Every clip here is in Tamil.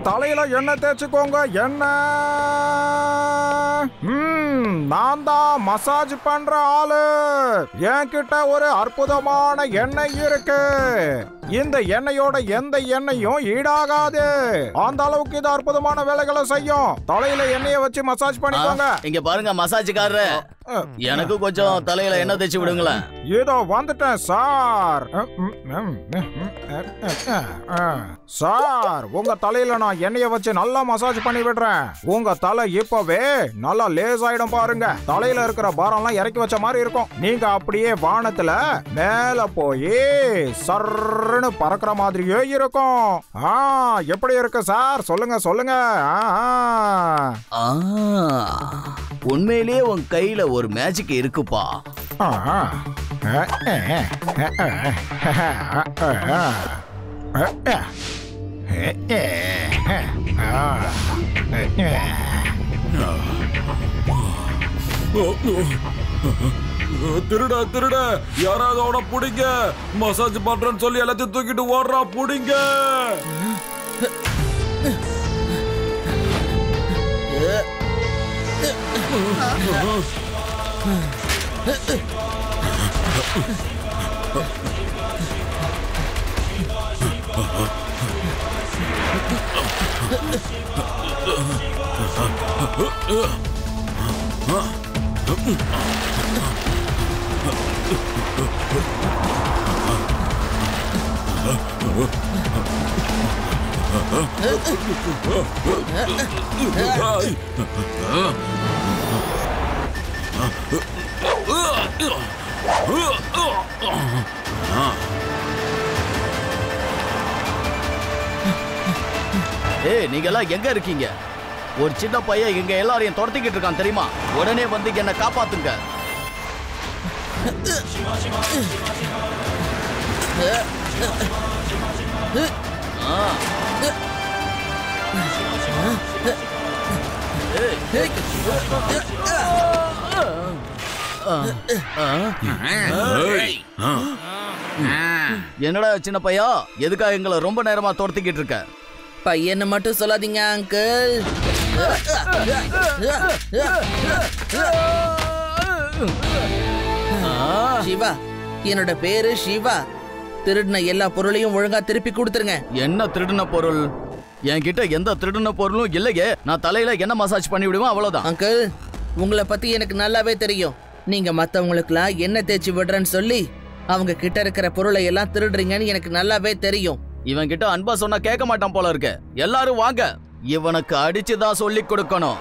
தலையில எண்ணெய் தேய்ச்சிக்கோங்க. நான் தான் மசாஜ் பண்ற ஆளு. என்கிட்ட ஒரு அற்புதமான எண்ணெய் இருக்கு. இந்த எண்ணெயோட எந்த எண்ணெயும் ஈடாகாது. அந்த அளவுக்கு இது அற்புதமான வேலைகளை செய்யும். தலையில எண்ணெயை வச்சு மசாஜ் பண்ணிக்கோங்க. இங்க பாருங்க மசாஜ்காரரு, எனக்கு கொஞ்சம் தலையில எண்ணெய் தேய்ச்சி விடுங்களேன். ஏதோ வந்துட்டேன் சார். சார், உங்க தலையில நான் எண்ணெயை வச்சு நல்லா மசாஜ் பண்ணி விடுறேன். உங்க தலை இப்பவே நல்லா லேஸ் ஆயிடும் பாருங்க. தலையில இருக்கிற பாரம்லாம் இறக்கி வச்ச மாதிரி இருக்கும். நீங்க அப்படியே வானத்துல மேல போய் சர்ன்னு பறக்கிற மாதிரியே இருக்கும். எப்படி இருக்கு சார்? சொல்லுங்க சொல்லுங்க. உண்மையிலேயே உன் கையில ஒரு மேஜிக் இருக்குப்பா. திருட திருட, யாராவது அவனை புடிங்க. மசாஜ் பண்றேன்னு சொல்லி எல்லாத்தையும் தூக்கிட்டு ஓடுறா, புடிங்க. நீங்க எல்லாம் எங்க இருக்கீங்க? ஒரு சின்ன பையன் எங்க எல்லாரையும் துரத்திக்கிட்டு இருக்கான் தெரியுமா? உடனே வந்து என்ன காப்பாத்துங்க. என்னடா சின்ன பையா, எதுக்காக எங்களை ரொம்ப நேரமா துரத்திக்கிட்டு இருக்க? பையனை மட்டும் சொல்லாதீங்க அங்கிள். சிவா, என்னோட பேரு சிவா. திருடின எல்லா பொருளையும் ஒழுங்கா திருப்பி கொடுத்துருங்க. என்ன திருடின பொருள்? என்கிட்ட எந்த திருடின பொருளும் இல்லையே. நான் தலையில என்ன மசாஜ் பண்ணி விடுவேன், அவ்வளவுதான். அங்கிள், உங்களை பத்தி எனக்கு நல்லாவே தெரியும். நீங்க மத்தவங்களுக்குலாம் என்ன தேய்ச்சி விடுறேன்னு சொல்லி அவங்க கிட்ட இருக்கிற பொருளை எல்லாம் திருடுறீங்கன்னு எனக்கு நல்லாவே தெரியும். இவன் கிட்ட அன்பா சொன்னா கேட்க மாட்டான் போல இருக்கு. எல்லாரும் வாங்க, இவனுக்கு அடிச்சுதான் சொல்லி கொடுக்கணும்.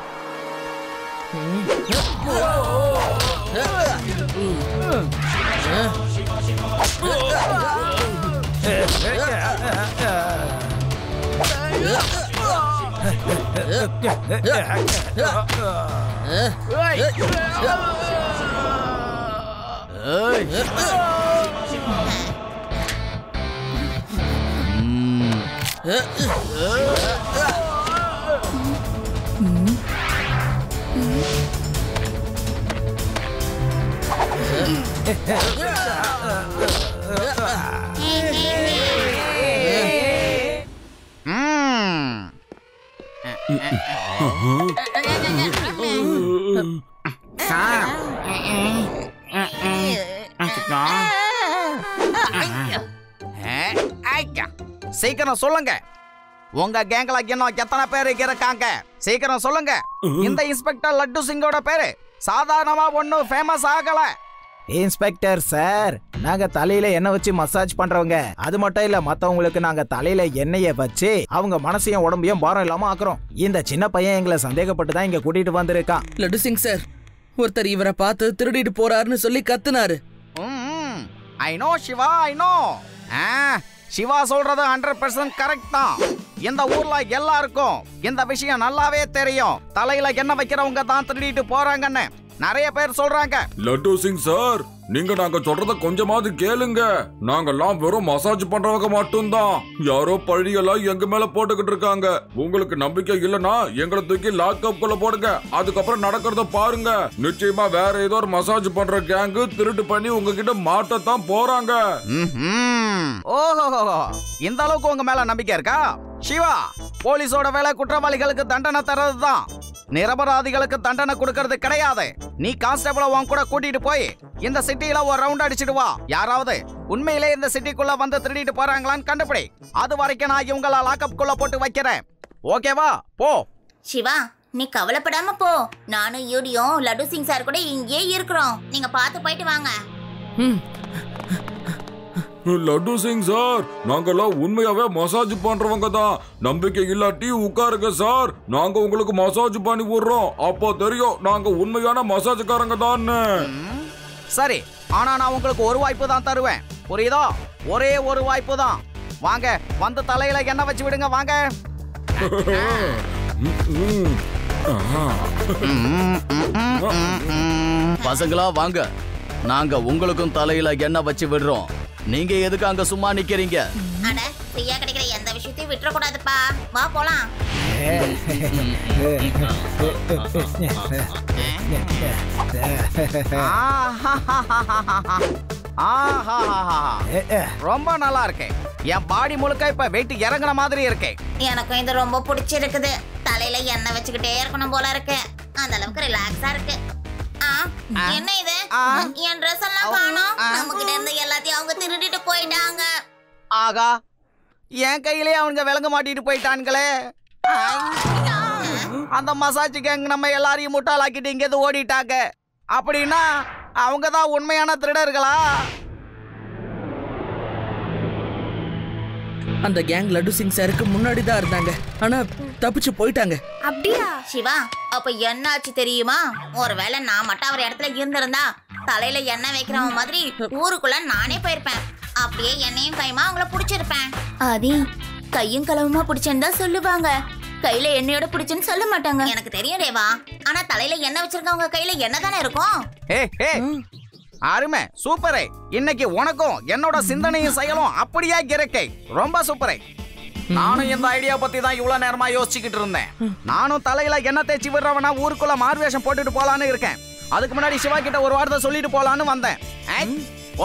சீக்கிரம் சொல்லுங்க, உங்க கேங்ல இன்னும் எத்தனை பேர் இருக்காங்க? சீக்கிரம் சொல்லுங்க. இந்த இன்ஸ்பெக்டர் லட்டு சிங்கோட பேரு சாதாரணமா ஒன்னும் ஃபேமஸ் ஆகல. இன்ஸ்பெக்டர் சார், நாங்க தலையில எண்ணெய் வச்சு மசாஜ் பண்றவங்க. அது மட்டும் இல்ல, மத்தவங்களுக்கு நாங்க தலையில எண்ணெயை வச்சு அவங்க மனசையும் உடம்பையும் பாரம் இல்லாம ஆக்குறோம். இந்த சின்ன பையன் எங்களை சந்தேகப்பட்டு தான் இங்க கூட்டிட்டு வந்திருக்கான். லட்டு சிங் சார், ஒருத்தர் இவரை பார்த்து திருடிட்டு போறாருன்னு சொல்லி கத்துனாரு. I know Shiva, I know. Shiva சொல்றது 100% கரெக்ட் தான். இந்த ஊர்ல எல்லாருக்கும் இந்த விஷயம் நல்லாவே தெரியும். தலையில எண்ணெய் வைக்கிறவங்க தான் திருடிட்டு போறாங்கன்னு நிறைய பேர் சொல்றாங்க. லட்டு சிங் சார், நீங்க நாங்க சொல்றத கொஞ்சமாவது கேளுங்க. நாங்கெல்லாம் வெறும் மசாஜ் பண்றவங்க மட்டும்தான். யாரோ பழியெல்லாம் எங்க மேல போட்டுக்கிட்டு இருக்காங்க. உங்களுக்கு நம்பிக்கை இல்லனா எங்களை தூக்கி லாக்அப் குள்ள போடுங்க. அதுக்கப்புறம் நடக்கிறத பாருங்க. நிச்சயமா வேற ஏதோ ஒரு மசாஜ் பண்ற கேங் திருட்டு பண்ணி உங்ககிட்ட மாட்டத்தான் போறாங்க. ஓஹோ, இந்த அளவுக்கு உங்க மேல நம்பிக்கை இருக்கா? சிவா, போலீஸோட வேலை குற்றவாளிகளுக்கு தண்டனை தர்றதுதான், நிரபராதிகளுக்கு தண்டனை கொடுக்கறது கிடையாது. நீ கான்ஸ்டபிள உன் கூட கூட்டிட்டு போய் இந்த சிட்டியில ஒரு ரவுண்ட் அடிச்சிட்டு வா. யாராவது உண்மையிலே இந்த சிட்டிக்குள்ள வந்து திருடிட்டு போறாங்களான்னு கண்டுபிடி. அது வரைக்கும் நான் இவங்கள லாக்அப் குள்ள போட்டு வைக்கிறேன். ஓகேவா? போ. சிவா, நீ கவலைப்படாம போ. நானும் யூடியும் லட்டு சிங் சார் கூட இங்கே இருக்கிறோம். நீங்க பார்த்து போயிட்டு வாங்க. லட்டு சிங் சார், நாங்கெல்லாம் உண்மையாவே மசாஜ் பண்றவங்க தான். நம்பிக்கை இல்லாட்டி உட்காருங்க சார், நாங்க உங்களுக்கு மசாஜ் பண்ணி விடுறோம். அப்போ தெரியும் நாங்க உண்மையான மசாஜ்காரங்க தான். சரி, ஆனா நான் உங்களுக்கு ஒரு வாய்ப்பு தான் தருவேன், புரியுதா? ஒரே ஒரு வாய்ப்பு தான். வாங்க, வந்து தலையில எண்ணெய் வச்சு விடுங்க. வாங்க. பசங்களா வாங்க, நாங்க உங்களுக்கும் தலையில எண்ணெய் வச்சு விடுறோம். நீங்க எதுக்கு அங்க சும்மா நிக்கிறீங்க? அட, ஃப்ரீயா கிடைக்கிற எந்த விஷயத்தையும் விட்டுற கூடாதுப்பா. வா போலாம். ரொம்ப நல்லா இருக்கு. என் பாடி முழுக்க இப்ப வெயிட் இறங்குன மாதிரி இருக்கு. எனக்கும் இது ரொம்ப பிடிச்சிருக்குது. தலையில எண்ணெய் வச்சுக்கிட்டே இருக்கணும் போல இருக்கு. அந்த அளவுக்கு ரிலாக்ஸா இருக்கு. என்ன இது? என் ட்ரெஸ் எல்லாம் காணோம். நம்ம கிட்ட இருந்து எல்லாத்தையும் அவங்க திருடிட்டு போயிட்டாங்க. ஆகா, என் கையிலே அவங்க விளங்க மாட்டிட்டு போயிட்டான்களே. அந்த மசாஜ் கேங் நம்ம எல்லாரையும் முட்டாளாக்கிட்டு இங்க ஓடிட்டாங்க. அப்படின்னா அவங்க தான் உண்மையான திருடர்களா? அந்த கேங் லட்டு சிங் சாருக்கு முன்னாடி தான் இருந்தாங்க, ஆனா தப்பிச்சு போயிட்டாங்க. அப்படியா? சிவா, அப்ப என்ன ஆச்சு தெரியுமா? ஒருவேளை நான் மட்டும் அவர் இடத்துல இருந்திருந்தா தலையில எண்ணெய் வைக்கிறவன் மாதிரி ஊருக்குள்ள நானே போயிருப்பேன். அப்படியே எண்ணெயும் கையுமா அவங்கள புடிச்சிருப்பேன். ஆதி, கையும் களவுமா புடிச்சேன்னு தான் சொல்லுவாங்க, கையில எண்ணெயோட பிடிச்சுன்னு சொல்ல மாட்டாங்க. எனக்கு தெரியும் ரேவா, ஆனா தலையில எண்ணெய் வச்சிருக்கவங்க கையில எண்ணெய் தானே இருக்கும். அருமை, சூப்பரே. இன்னைக்கு உனக்கும் என்னோட சிந்தனையும் செயலும் அப்படியே இருக்கே. ரொம்ப சூப்பரே. நானும் இந்த ஐடியா பத்தி தான் இவ்வளவு நேரமா யோசிச்சுக்கிட்டு இருந்தேன். நானும் தலையில எண்ணெய் தேய்ச்சி விடுறவனா ஊருக்குள்ள மார்வேஷம் போட்டுட்டு போலான்னு இருக்கேன். அதுக்கு முன்னாடி சிவா கிட்ட ஒரு வார்த்தை சொல்லிட்டு போலான்னு வந்தேன்.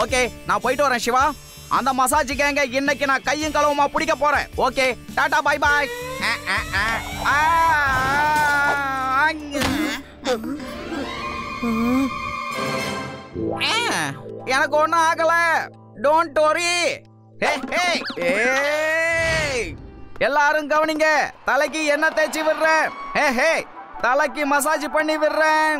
ஓகே, நான் போயிட்டு வரேன் சிவா. அந்த மசாஜ் கேங்க இன்னைக்கு நான் கையும் களவுமா பிடிக்க போறேன். Okay, Tata, bye bye. எனக்கு ஒண்ணும் ஆகல, டோன்ட் வரி. எல்லாரும் கவனிங்க, தலைக்கு எண்ணெய் தேய்ச்சி விடுறேன். தலைக்கு மசாஜ் பண்ணி விடுறேன்.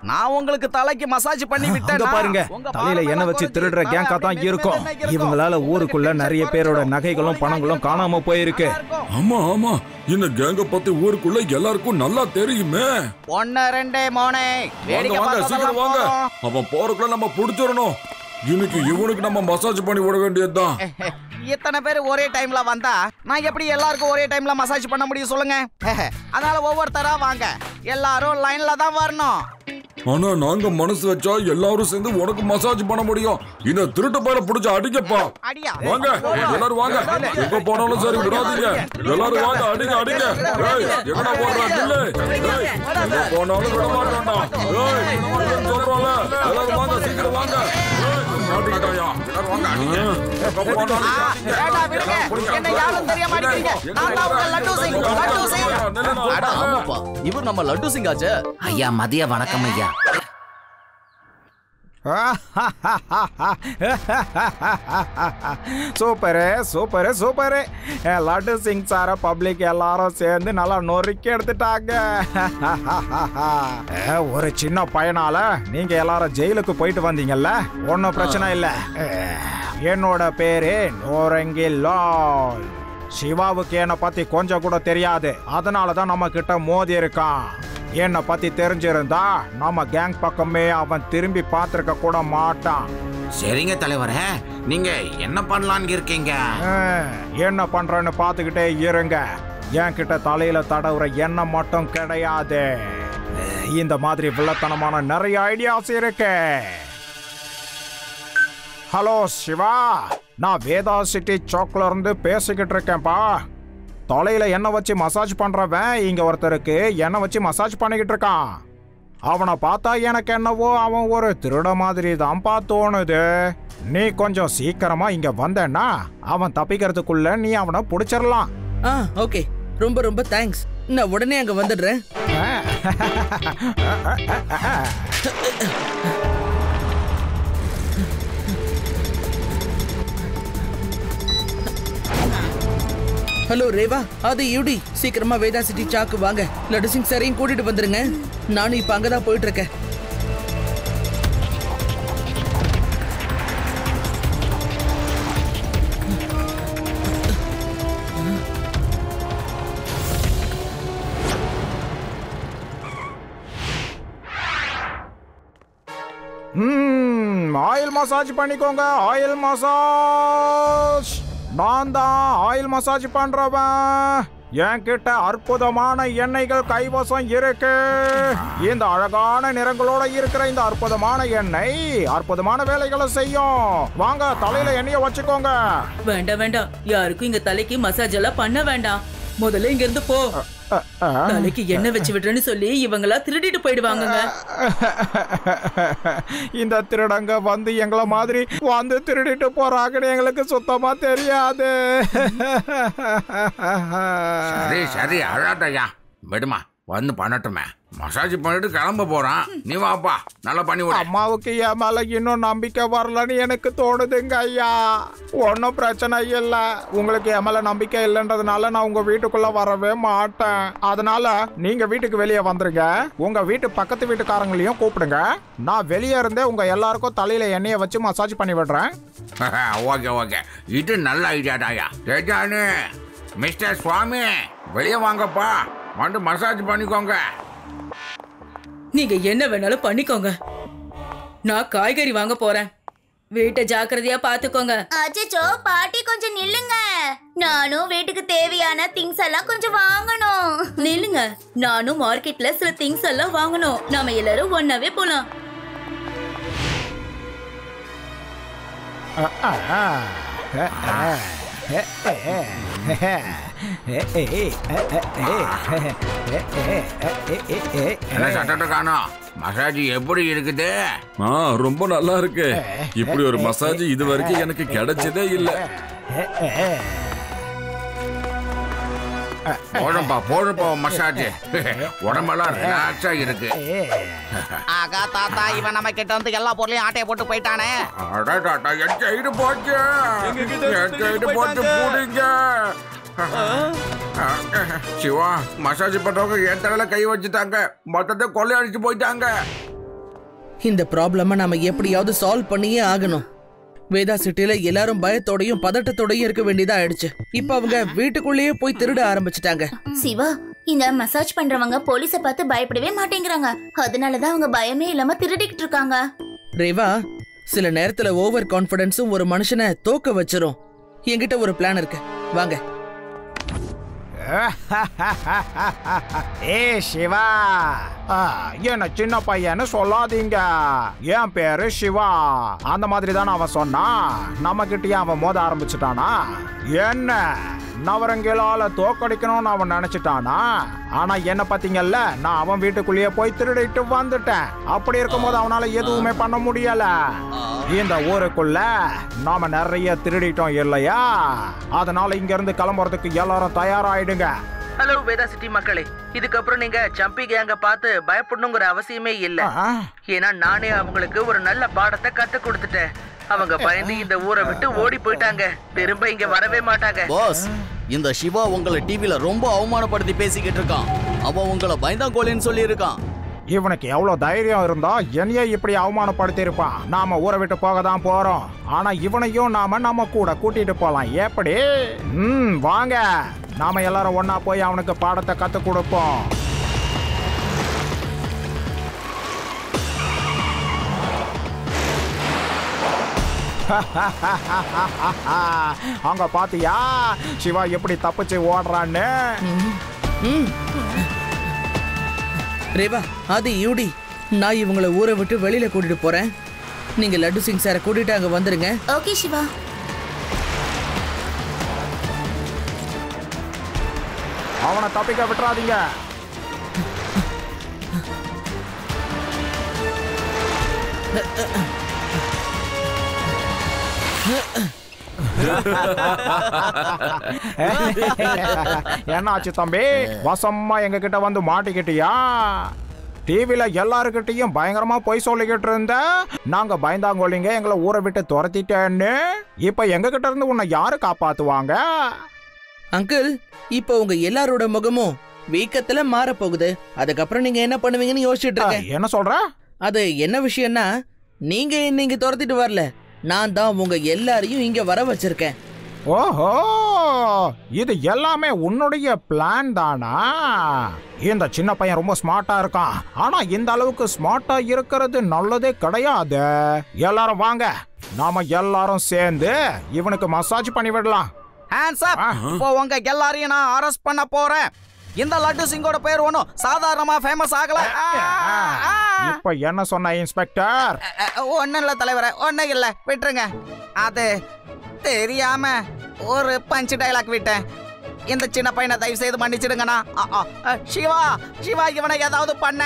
நான் உங்களுக்கு தலைக்கு மசாஜ் பண்ணி விட்டேன். பாருங்க, தலையில எண்ணெய் வச்சு திருடுற கேங்கா தான் இருக்கும். இவங்களால ஊருக்குள்ள நிறைய பேரோட நகைகளும் பணங்களும் காணாம போயிருக்கு. ஆமா ஆமா, இந்த கேங்க பத்தி ஊருக்குள்ள எல்லாருக்கும் நல்லா தெரியுமே. 1 2 மோனே, வாங்க சீக்கிரம் வாங்க. அவன் போறக்குள்ள நம்ம புடிச்சிடணும். இன்னைக்கு இவனுக்கு நம்ம மசாஜ் பண்ணி விட வேண்டியதுதான். இத்தனை பேர் ஒரே டைம்ல வந்தா நான் எப்படி எல்லாருக்கும் ஒரே டைம்ல மசாஜ் பண்ண முடியும் சொல்லுங்க? அதனால ஒவ்வொருத்தரா வாங்க, எல்லாரும் லைன்ல தான் வரணும். ஆனா நாங்க மனசு வச்சா எல்லாரும் சேர்ந்து உனக்கு மசாஜ் பண்ண முடியும். இந்த திருட்டு பேரை பிடிச்ச அடிக்கப்பா. வாங்க எல்லாரும் வாங்க, எங்க போனாலும் சரி விடாதீங்க. எல்லாரும் வாங்க, அடிங்க அடிங்க. எங்கடா போடுற இல்ல, எங்க போனாலும் விட மாட்டான்டா. சொல்றோம்ல, எல்லாரும் வாங்க, சீக்கிரம் வாங்க. இவர் நம்ம லட்டு சிங் ஆச்சே. ஐயா, மதிய வணக்கம் ஐயா. Super super super. Laddu Singh சார பப்ளிக் எல்லாரும் சேர்ந்து நல்லா நொறுக்கி எடுத்துட்டாங்க. ஒரு சின்ன பையனால நீங்க எல்லாரும் ஜெயிலுக்கு போயிட்டு வந்தீங்கல்ல, ஒன்னும் பிரச்சனை இல்ல. என்னோட பேரு நோரங்கி லால். சிவாவுக்கு என்னை பத்தி கொஞ்சம் கூட தெரியாது, அதனாலதான் நம்ம கிட்ட மோதி இருக்கான். என்னை பத்தி தெரிஞ்சிருந்தா நம்ம கேங் பக்கமே அவன் திரும்பி பார்த்திருக்க கூட மாட்டான். சரிங்க தலைவரே, நீங்க என்ன பண்ணலான்னு இருக்கீங்க? என்ன பண்றேன்னு பார்த்துக்கிட்டே இருங்க. என்கிட்ட தலையில தடவுற எண்ணெய் மட்டும் கிடையாது, இந்த மாதிரி வில்லத்தனமான நிறைய ஐடியாஸ் இருக்கு. ஹலோ சிவா, நான் வேதா சிட்டி சோக்ல இருந்து பேசிக்கிட்டு இருக்கேன்ப்பா. தலையில எண்ணெய் வச்சு மசாஜ் பண்றவன் இங்க ஒருத்தருக்கு எண்ணெய் வச்சு மசாஜ் பண்ணிக்கிட்டு இருக்கான். அவனை பார்த்தா எனக்கு என்னவோ அவன் ஒரு திருட மாதிரி தான்ப்பா தோணுது. நீ கொஞ்சம் சீக்கிரமா இங்க வந்தேன்னா அவன் தப்பிக்கிறதுக்குள்ள நீ அவனை பிடிச்சிடலாம். ஓகே, ரொம்ப ரொம்ப தேங்க்ஸ். நான் உடனே அங்க வந்துடுறேன். ஹலோ ரேவா, அது யூடி. சீக்கிரமா வேதா சிட்டி சாக்கு வாங்க. லட்டு சிங் சாரையும் கூட்டிட்டு வந்துருங்க. நானும் இப்ப அங்கதான் போயிட்டு இருக்கேன். ஆயில் மசாஜ் பண்ணிக்கோங்க. Oil massage. நான் தான் ஆயில் மசாஜ் பண்றவன். என்கிட்ட அற்புதமான எண்ணெய்கள் கைவசம் இருக்கு. இந்த அழகான நிறங்களோட இருக்கிற இந்த அற்புதமான எண்ணெய் அற்புதமான வேலைகளை செய்யும். வாங்க, தலையில எண்ணெயை வச்சுக்கோங்க. வேண்டாம் வேண்டாம், யாருக்கும் இங்க தலைக்கு மசாஜ் எல்லாம் பண்ண வேண்டாம். முதல்ல இங்க இருந்து போ. தலைக்கு எண்ணெய் வச்சு விடுறேன்னு சொல்லி இவங்களா திருடிட்டு போயிடுவாங்க. இந்த திருடங்க வந்து எங்களை மாதிரி வந்து திருடிட்டு போறாங்கன்னு எங்களுக்கு சுத்தமா தெரியாது. சரி சரி, அழாட்டையா, விடுமா, வந்து பண்ணட்டுமே. மசாஜ் பண்ணிட்டு கிளம்ப போறான். நீ வாப்பா, நல்லா பண்ணி விடு. அம்மாவுக்கு என் மேல இன்னும் நம்பிக்கை வரலன்னு எனக்கு தோணுதுங்க ஐயா. ஒன்னும் பிரச்சனை இல்ல. உங்களுக்கு என் மேல நம்பிக்கை இல்லைன்றதுனால நான் உங்க வீட்டுக்குள்ள வரவே மாட்டேன். அதனால நீங்க வீட்டுக்கு வெளியே வந்துருங்க. உங்க வீட்டு பக்கத்து வீட்டுக்காரங்களையும் கூப்பிடுங்க. நான் வெளியே இருந்தே உங்க எல்லாருக்கும் தலையில எண்ணெயை வச்சு மசாஜ் பண்ணி விடுறேன். ஓகே ஓகே, இது நல்ல ஐடியாடாயா. ஜெயஜானு, மிஸ்டர் சுவாமி, வெளியே வாங்கப்பா, வந்து மசாஜ் பண்ணிக்கோங்க. நீங்க என்ன வேணாலும் பண்ணிக்கோங்க. நான் காய்கறி வாங்க போறேன். வீட்டை ஜாக்கிரதையா பாத்துக்கோங்க. அச்சச்சோ பாட்டி, கொஞ்சம் நில்லுங்க. நானும் வீட்டுக்கு தேவையான திங்ஸ் எல்லாம் கொஞ்சம் வாங்கணும். நில்லுங்க, நானும் மார்க்கெட்ல சில திங்ஸ் எல்லாம் வாங்கணும். நாம எல்லாரும் ஒன்னாவே போலாம். என்ன சட்டத்தை காணோம்? மசாஜ் எப்படி இருக்குது? ரொம்ப நல்லா இருக்கு. இப்படி ஒரு மசாஜ் இது வரைக்கும் எனக்கு கிடைச்சதே இல்ல. போடுப்பா மசாஜ். உடம்பெல்லாம் ரிலாக்ஸா இருக்கு. ஆகா தாத்தா, இவன் நம்ம கிட்ட வந்து எல்லா பொருளையும் ஆட்டையை போட்டு போயிட்டானே. சிவா, மசாஜ் பண்றவங்க என் தலையில கை வச்சுட்டாங்க. மொத்தத்தை கொள்ளை அடிச்சு போயிட்டாங்க. இந்த ப்ராப்ளம நாம எப்படியாவது சால்வ் பண்ணியே ஆகணும். வேதா சிட்டில எல்லாரும் பயத்தோடையும் பதட்டத்தோடையும் இருக்க வேண்டியதா ஆயிடுச்சு. இப்ப அவங்க வீட்டுக்குள்ளேயே போய் திருட ஆரம்பிச்சுட்டாங்க. சிவா, இந்த மசாஜ் பண்றவங்க போலீஸ பார்த்து பயப்படவே மாட்டேங்கிறாங்க. அதனாலதான் அவங்க பயமே இல்லாம திருடிக்கிட்டு இருக்காங்க. ரேவா, சில நேரத்துல ஓவர் கான்பிடன்ஸும் ஒரு மனுஷனை தோக்க வச்சிரும். என்கிட்ட ஒரு பிளான் இருக்கு, வாங்க. ஏ சிவா, என்ன சின்ன பையன்னு சொல்லாதீங்க. என் பேரு சிவா. அந்த மாதிரி தானே அவன் சொன்னான். நம்ம கிட்டயே அவன் மோத ஆரம்பிச்சுட்டானா? என்ன நவரங்கிலால தோக்கடிக்கணும்னு அவன் நினைச்சிட்டானா? ஆனா என்ன பாத்தீங்கல்ல, நான் அவன் வீட்டுக்குள்ளேயே போய் திருடிட்டு வந்துட்டேன். அப்படி இருக்கும்போது அவனால எதுவுமே பண்ண முடியல. இந்த ஊருக்குள்ள நாம நிறைய திருடிட்டோம் இல்லையா? அதனால இங்க இருந்து கிளம்புறதுக்கு எல்லாரும் தயாராயிடுங்க. ஹலோ வேதா சிட்டி மக்களே, இதுக்கப்புறம் நீங்க ஜம்பி கேங்க பார்த்து பயப்படணுங்கிற அவசியமே இல்ல. ஏன்னா நானே அவங்களுக்கு ஒரு நல்ல பாடத்தை கத்து கொடுத்துட்டேன். அவங்க பயந்து இந்த ஊரை விட்டு ஓடி போயிட்டாங்க. திரும்ப இங்க வரவே மாட்டாங்க. பாஸ், இந்த சிவா உங்களை டிவில ரொம்ப அவமானப்படுத்தி பேசிக்கிட்டு இருக்கான். அவன் உங்களை பயந்தாங்கோலின்னு சொல்லி இருக்கான். இவனுக்கு எவ்வளவு தைரியம் இருந்தா என்னையே இப்படி அவமானப்படுத்தி இருப்பான். நாம ஊரை விட்டு போக தான் போறோம். ஆனா இவனையும் நம்ம கூட கூட்டிட்டு போலாம். எப்படி? வாங்க, நாம எல்லாரும் ஒன்னா போய் அவனுக்கு பாடத்தை கத்து கொடுப்போம். அங்க பாத்தியா சிவா எப்படி தப்பிச்சு ஓடுறான்னு? ரேவா, அது யூடி. நான் இவங்களை ஊரை விட்டு வெளியில கூட்டிட்டு போறேன். நீங்க லட்டு சிங் சாரை கூட்டிட்டு அங்க வந்துருங்க. ஓகே சிவா. அவனை தப்பிக்க விட்டுறாதீங்க. என்னாச்சு தம்பி, வசமா எங்க கிட்ட வந்து மாட்டிக்கிட்டியா? டிவில எல்லாருக்கிட்டையும் பயங்கரமா பொய் சொல்லிக்கிட்டு இருந்த, நாங்க பயந்தாங்கோலிங்க எங்களை ஊரை விட்டு துரத்திட்டேன்னு. இப்ப எங்க கிட்ட இருந்து உன்னை யாரு காப்பாத்துவாங்க? அங்கிள், இப்போ உங்க எல்லாரோட முகமும் வீக்கத்துல மாற போகுது. அதுக்கப்புறம் நீங்க என்ன பண்ணுவீங்கன்னு யோசிச்சுட்டு இருக்கேன். என்ன சொல்ற? அது என்ன விஷயம்னா, நீங்க என்ன இங்க துரத்திட்டு வரல, நான் தான் உங்க எல்லாரையும் இங்க வர வச்சிருக்கேன். ஓஹோ, இது எல்லாமே உன்னுடைய பிளான் தானா? இந்த சின்ன பையன் ரொம்ப ஸ்மார்ட்டா இருக்கான். ஆனா இந்த அளவுக்கு ஸ்மார்ட்டா இருக்கிறது நல்லதே கிடையாது. எல்லாரும் வாங்க, நாம எல்லாரும் சேர்ந்து இவனுக்கு மசாஜ் பண்ணி விடலாம். Hands up. இப்போ உங்க எல்லாரையும் நான் அரெஸ்ட் பண்ண போறேன். இந்த லட்டு சிங்கோட பேர் ஒன்றும் சாதாரணமா ஃபேமஸ் ஆகல. இப்ப என்ன சொன்ன இன்ஸ்பெக்டர்? ஒன்னும் இல்ல தலைவரே, ஒன்னும் இல்ல, விட்டுருங்க. அது தெரியாம ஒரு பஞ்ச் டைலாக் விட்டேன். இந்த சின்ன பையனை தயவு செய்து மன்னிச்சிடுங்கண்ணா. சிவா, சிவா இவனை ஏதாவது பண்ண.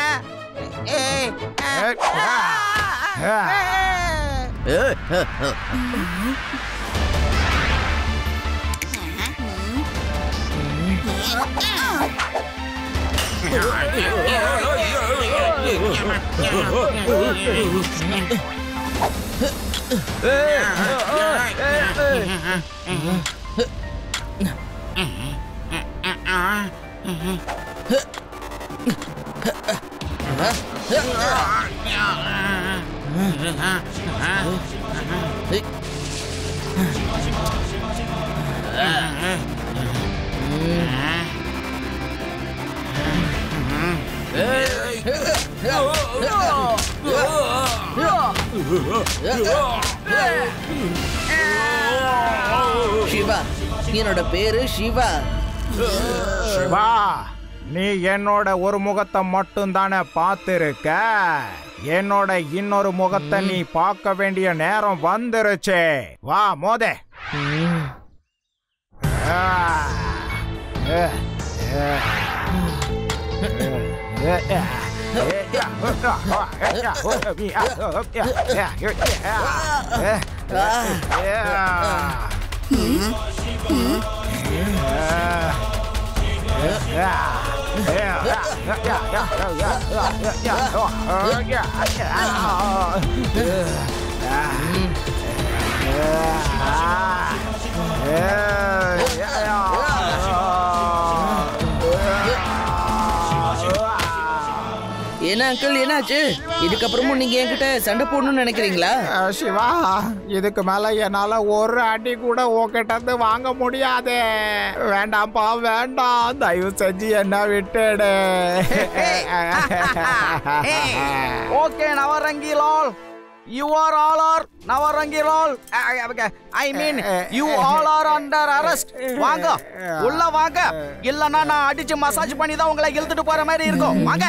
சிவா, என்னோட பேரு சிவா. சிவா, நீ என்னோட ஒரு முகத்தை மட்டும் தானே பார்த்திருக்க. என்னோட இன்னொரு முகத்தை நீ பார்க்க வேண்டிய நேரம் வந்துருச்சு. வா மோதே. என்ன அங்கிள், என்னாச்சு? இதுக்கப்புறமும் நீங்க என்கிட்ட சண்டை போடணும்னு நினைக்கிறீங்களா? சிவா, இதுக்கு மேல என்னால ஒரு அடி கூட உன்கிட்ட இருந்து வாங்க முடியாது. வேண்டாம்ப்பா, வேண்டாம், தயவு செஞ்சு என்ன விட்டுடு. Okay Navrangi Lal, you are all are Navrangi Lal. I mean you all are under arrest. வாங்க, உள்ள வாங்க, இல்லனா நான் அடிச்சு மசாஜ் பண்ணி தான் உங்களை இழுத்துட்டு போற மாதிரி இருக்கும். வாங்க.